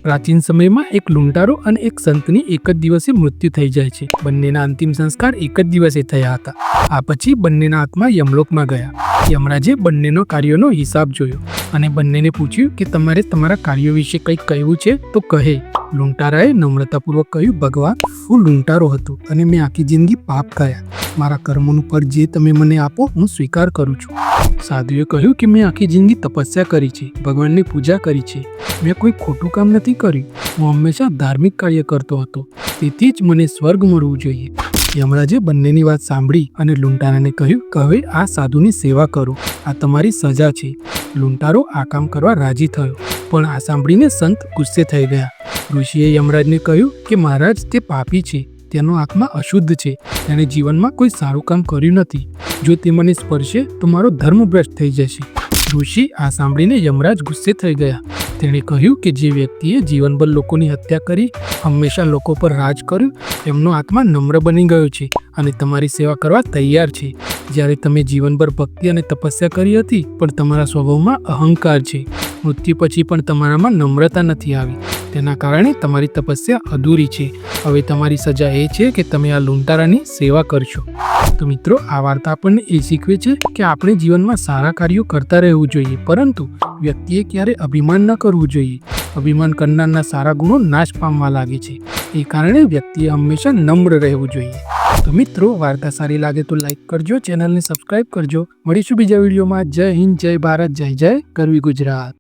પ્રાચીન સમયમાં એક લૂંટારો અને એક સંતની એક જ દિવસે મૃત્યુ થઈ જાય છે। બંનેના અંતિમ સંસ્કાર એક જ દિવસે થયા હતા। આ પછી બંનેના આત્મા યમલોકમાં ગયા। યમરાજે બંનેનો કાર્યોનો હિસાબ જોયો અને બંનેને પૂછ્યું કે તમારે તમારા કાર્યો વિશે કંઈક કહેવું છે તો કહે। લૂંટારાએ નમ્રતાપૂર્વક કહ્યું, ભગવાન, હું લૂંટારો હતો અને મેં આખી જિંદગી પાપ કર્યા। મારા કર્મોનું ફળ જે તમે મને આપો હું સ્વીકાર કરું છું। સાધુએ કહ્યું કે મેં આખી જિંદગી તપસ્યા કરી છે, ભગવાનની પૂજા કરી છે, મેં કોઈ ખોટું કામ નથી કર્યું। હું હંમેશા ધાર્મિક કાર્ય કરતો હતો, તેથી જ મને સ્વર્ગ મળવું જોઈએ। યમરાજે બંનેની વાત સાંભળી અને લૂંટારાને કહ્યું કે હવે આ સાધુની સેવા કરો, આ તમારી સજા છે। લૂંટારો આ કામ કરવા રાજી થયો, પણ આ સાંભળીને સંત ગુસ્સે થઈ ગયા। ઋષિએ યમરાજને કહ્યું કે મહારાજ, તે પાપી છે, તેનો આત્મા અશુદ્ધ છે, તેણે જીવનમાં કોઈ સારું કામ કર્યું નથી। જો તે મને સ્પર્શે તો મારો ધર્મ ભ્રષ્ટ થઈ જશે। ઋષિ આ સાંભળીને યમરાજ ગુસ્સે થઈ ગયા। તેણે કહ્યું કે જે વ્યક્તિએ જીવનભર લોકોની હત્યા કરી, હંમેશા લોકો પર રાજ કર્યું, તેમનો આત્મા નમ્ર બની ગયો છે અને તમારી સેવા કરવા તૈયાર છે। જ્યારે તમે જીવનભર ભક્તિ અને તપસ્યા કરી હતી, પણ તમારા સ્વભાવમાં અહંકાર છે। મૃત્યુ પછી પણ તમારામાં નમ્રતા નથી આવી, તેના કારણે તમારી તપસ્યા અધૂરી છે। હવે તમારી સજા એ છે કે તમે આ લૂંટારાની સેવા કરશો। તો મિત્રો, આ વાર્તા આપણને એ શીખવે છે કે આપણે જીવનમાં સારા કાર્યો કરતા રહેવું જોઈએ, પરંતુ વ્યક્તિએ ક્યારે અભિમાન ન કરવું જોઈએ। અભિમાન કરનારના સારા ગુણો નાશ પામવા લાગે છે, એ કારણે વ્યક્તિએ હંમેશા નમ્ર રહેવું જોઈએ। તો મિત્રો, વાર્તા સારી લાગે તો લાઈક કરજો, ચેનલને સબસ્ક્રાઈબ કરજો। મળીશું બીજા વિડીયોમાં। જય હિન્દ, જય ભારત, જય જય ગરવી ગુજરાત।